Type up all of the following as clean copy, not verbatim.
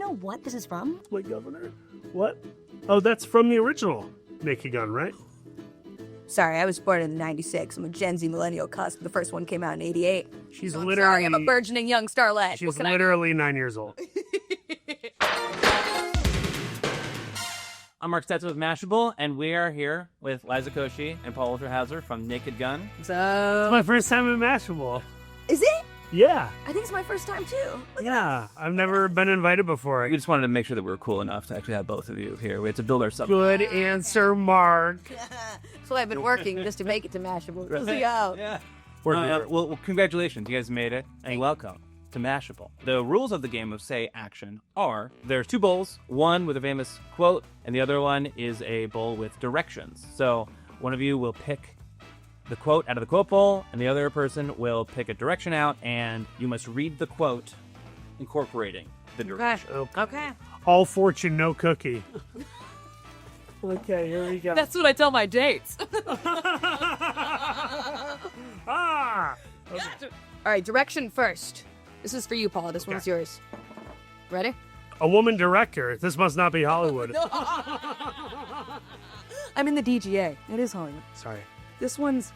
know what this is from? My governor. What? Oh, that's from the original Naked Gun, right? Sorry, I was born in 96. I'm a Gen Z millennial cusp. The first one came out in 88. She's So literally... sorry, I'm a burgeoning young starlet. She's literally 9 years old. I'm Mark Stetson with Mashable, and we are here with Liza Koshy and Paul Walter Hauser from Naked Gun. It's my first time in Mashable. Is it? Yeah. I think it's my first time, too. Yeah. I've never been invited before. We just wanted to make sure that we were cool enough to actually have both of you here. We had to build ourselves. Good answer, Mark. So I've been working just to make it to Mashable. Let's go. Yeah. We're Well, congratulations. You guys made it, and welcome to Mashable. The rules of the game of Say Action are there's two bowls, one with a famous quote, and the other one is a bowl with directions. So one of you will pick the quote out of the quote bowl, and the other person will pick a direction out, and you must read the quote incorporating the direction. Okay. all fortune, no cookie. Okay, here we go. That's what I tell my dates. Ah! All right, direction first. This is for you, Paul. This one's yours. Ready? A woman director. This must not be Hollywood. I'm in the DGA. It is Hollywood. Sorry. This one's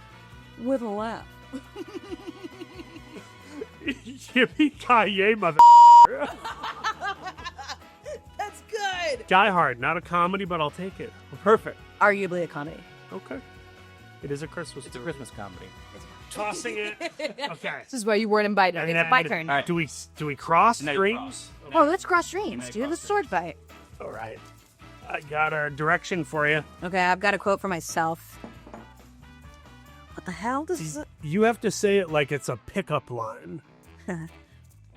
with a laugh. Yippee-ki-yay, mother. That's good. Die Hard, not a comedy, but I'll take it. Perfect. Arguably a comedy. Okay. It is a Christmas It's a movie. Christmas comedy. Tossing it. Okay. This is why you weren't invited. It's my turn. All right. Do we cross Now you streams? cross. Oh, let's cross streams, dude. Let's sword fight. All right. I got a direction for you. Okay, I've got a quote for myself. What the hell? This is You have to say it like it's a pickup line.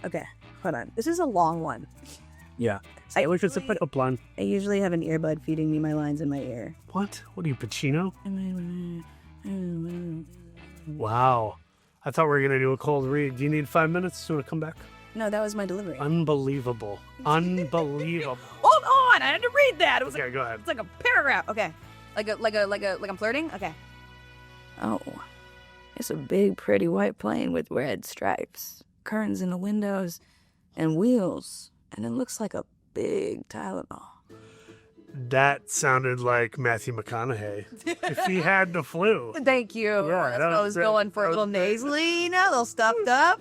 Okay, hold on. This is a long one. Yeah. I wish it's a pickup line. I usually have an earbud feeding me my lines in my ear. What? What are you, Pacino? Wow. I thought we were going to do a cold read. Do you need 5 minutes? Do you want to come back? No, that was my delivery. Unbelievable. Unbelievable. Hold on, I had to read that. It was Okay, go ahead. It's like a paragraph. Okay, like I'm flirting. Okay. Oh, it's a big, pretty white plane with red stripes, curtains in the windows, and wheels, and it looks like a big Tylenol. That sounded like Matthew McConaughey. If he had the flu. Thank you. Yeah, That's that what I was was going for. A little nasally, a little stuffed up.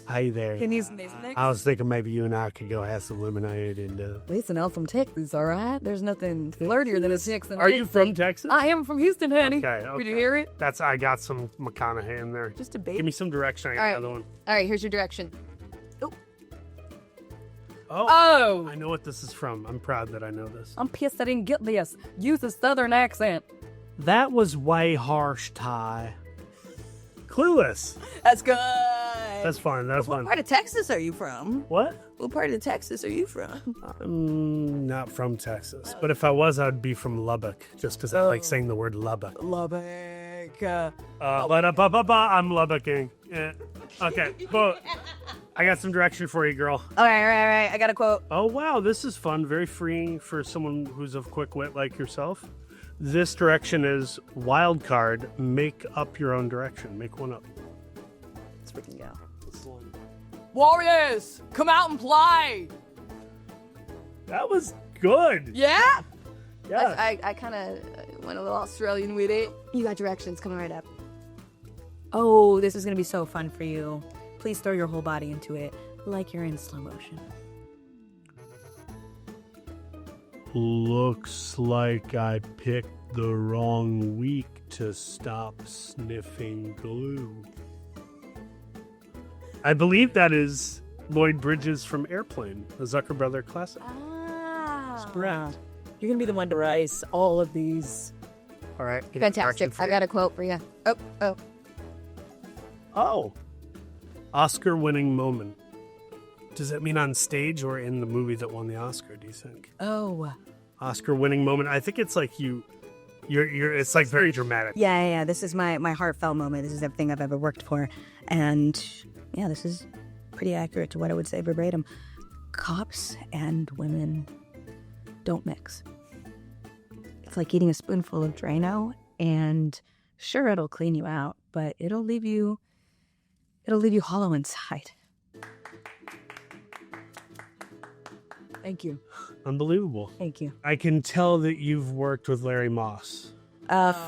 Hi there. Can you use some nasal nicks? I was thinking maybe you and I could go have some lemonade and At least an elf from Texas, all right? There's nothing flirtier than a six. Are you from Texas? I am from Houston, honey. Okay. Did you hear it? I got some McConaughey in there. Just a baby. Give me some direction. I got All right. another one. All right, here's your direction. Oh. I know what this is from. I'm proud that I know this. I'm pissed I didn't get this. Use a southern accent. That was way harsh, Ty. Clueless. That's good. That's fun. That's What fun. part of Texas are you from? What? What part of Texas are you from? I'm not from Texas. But if I was, I'd be from Lubbock. Just because I like saying the word Lubbock. Lubbock. I'm Lubbocking. Yeah. Okay, cool. I got some direction for you, girl. All right. I got a quote. Oh, wow. This is fun. Very freeing for someone who's of quick wit like yourself. This direction is wild card. Make up your own direction. Make one up. Let's freaking go. Warriors, come out and play. That was good. Yeah? Yeah. I kind of went a little Australian with it. You got directions coming right up. Oh, this is going to be so fun for you. Please throw your whole body into it like you're in slow motion. Looks like I picked the wrong week to stop sniffing glue. I believe that is Lloyd Bridges from Airplane, the Zucker Brother classic. Ah. Correct. You're going to be the one to rise all of these. All right. Fantastic. I got a quote for you. Oh. Oscar-winning moment. Does that mean on stage or in the movie that won the Oscar, do you think? Oh. Oscar-winning moment. I think it's like you're it's like very dramatic. Yeah. This is my heartfelt moment. This is everything I've ever worked for. And yeah, this is pretty accurate to what I would say verbatim. Cops and women don't mix. It's like eating a spoonful of Drano, and sure, it'll clean you out, but it'll leave you hollow inside. Thank you. Unbelievable. Thank you. I can tell that you've worked with Larry Moss,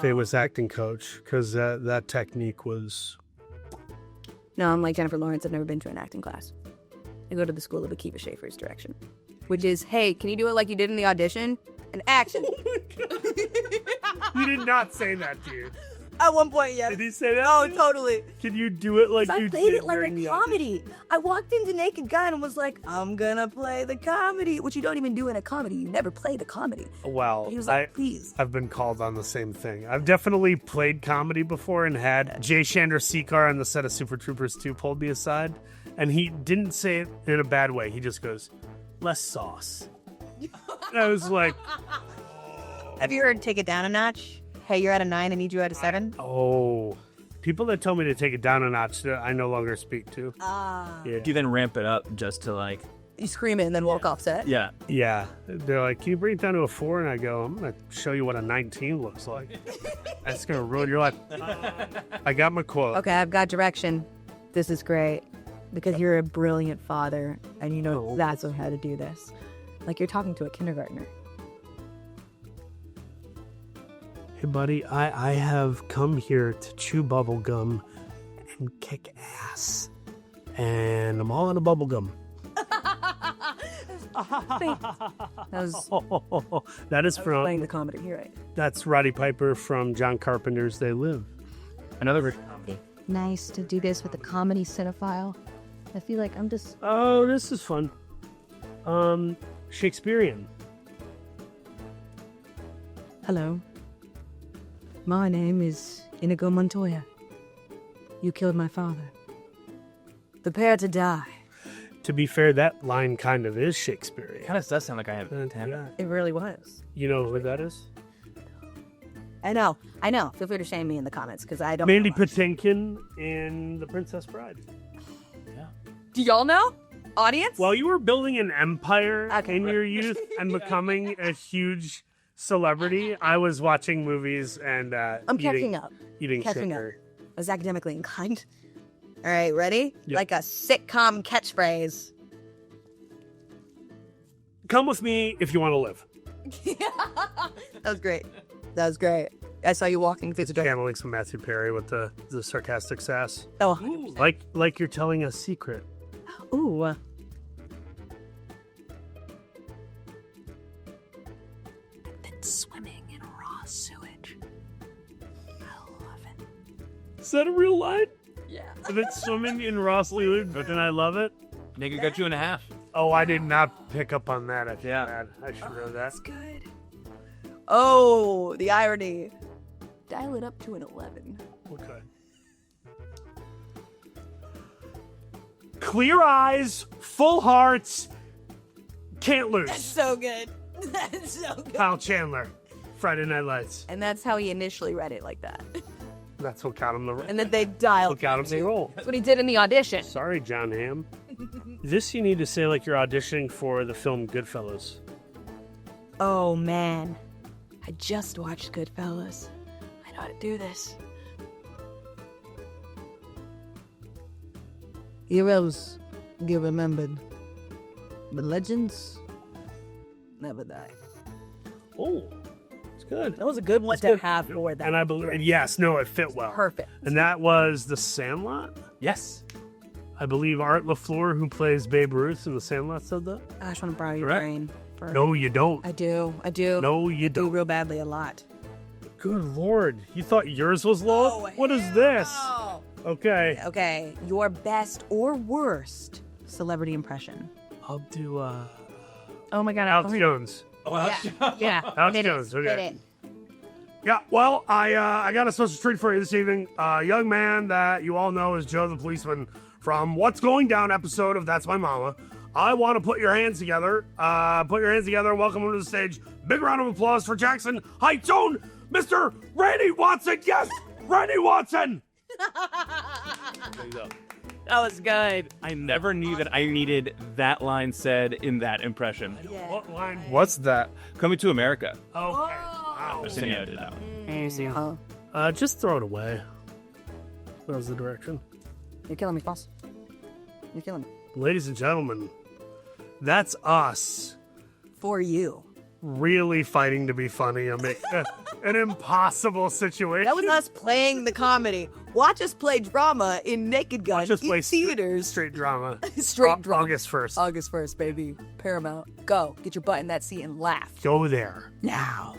famous acting coach, because that technique was... No, I'm like Jennifer Lawrence. I've never been to an acting class. I go to the school of Akiva Schaffer's direction, which is, hey, can you do it like you did in the audition? And action. You did not say that, dude. At one point, yes. Did he say that? Oh, totally. Can you do it like I you played did it like during a the comedy. I walked into Naked Gun and was like, I'm gonna play the comedy, which you don't even do in a comedy. You never play the comedy. Well, He was like, please. I've been called on the same thing. I've definitely played comedy before and had Jay Chandler Seekar on the set of Super Troopers 2 pulled me aside, and he didn't say it in a bad way. He just goes, less sauce. And I was like, Have you heard Take It Down a Notch? Hey, you're at a 9, I need you at a 7? oh. People that tell me to take it down a notch, I no longer speak to. Yeah. Do you then ramp it up just to like, You scream it and then walk off set. yeah. Yeah. They're like, can you bring it down to a 4? And I go, I'm going to show you what a 19 looks like. That's going to ruin your life. I got my quote. Okay, I've got direction. This is great. Because you're a brilliant father and you know that's how to do this. Like you're talking to a kindergartner. Hey, buddy, I have come here to chew bubble gum and kick ass. And I'm all out of bubble gum. That is from, Playing the comedy here, right? that's Roddy Piper from John Carpenter's They Live. Another Nice to do this with a comedy cinephile. I feel like I'm just... Oh, this is fun. Shakespearean. Hello. My name is Inigo Montoya. You killed my father. Prepare to die. To be fair, that line kind of is Shakespearean. kind of does sound like I have 10. Yeah. It really was. You know who that is? I know. Feel free to shame me in the comments because I don't Mandy know much. Patinkin in The Princess Bride. Do y'all know? Audience? While you were building an empire Okay. in your youth and becoming a huge celebrity, I was watching movies and I'm catching up. Eating Catching sugar. I was academically inclined. All right, ready? Yep. Like a sitcom catchphrase. Come with me if you want to live. That was great. That was great. I saw you walking through the door. Channeling some Matthew Perry with the sarcastic sass. Oh, Like you're telling a secret. ooh. I've been swimming in raw sewage. I love it. Is that a real line? Yeah. If it's swimming in raw sewage, and I love it. Nigga got you in a half. Oh, I did not pick up on that. I feel Yeah. bad. I should know that. Good. Oh, the irony. Dial it up to an 11. Okay. Clear eyes, full hearts, can't lose. So good. That's so good. Kyle Chandler, Friday Night Lights. And that's how he initially read it like that. That's what got him the And then they dialed. what got him the role. That's what he did in the audition. Sorry, John Hamm. This you need to say like you're auditioning for the film Goodfellas. Oh, man. I just watched Goodfellas. I know how to do this. Heroes get remembered, but legends never die. Oh, it's good. That was a good one to have for that. And I believe, and yes, no, it fit well. Perfect. And that was The Sandlot. Yes. I believe Art LaFleur, who plays Babe Ruth in The Sandlot, said that. I just want to borrow your Correct. brain. For... No, you don't. I do. No, you do don't. real badly a lot. Good Lord. You thought yours was low? What is this? Okay. Okay, your best or worst celebrity impression. I'll do, Oh my God. Alex Jones. Yeah. Alex Hit it. Jones, okay. Hit it. Yeah, well, I got a special treat for you this evening. A young man that you all know is Joe the Policeman from What's Going Down episode of That's My Mama. I want to put your hands together. Welcome him to the stage. Big round of applause for Jackson Heights' own Mr. Randy Watson. Yes, Randy Watson. There you go. That was good. I never knew that I needed that line said in that impression. What line? What's that? Coming to America. Okay. Wow. Arsenio did that one. Just throw it away. That was the direction. You're killing me, boss. You're killing me. Ladies and gentlemen, that's us for you. Really fighting to be funny. An impossible situation. That was us playing the comedy. Watch us play drama in Naked Gun Just play in theaters. straight drama. Straight drama. August 1st. August 1st, baby. Paramount. Go. Get your butt in that seat and laugh. Go there. Now.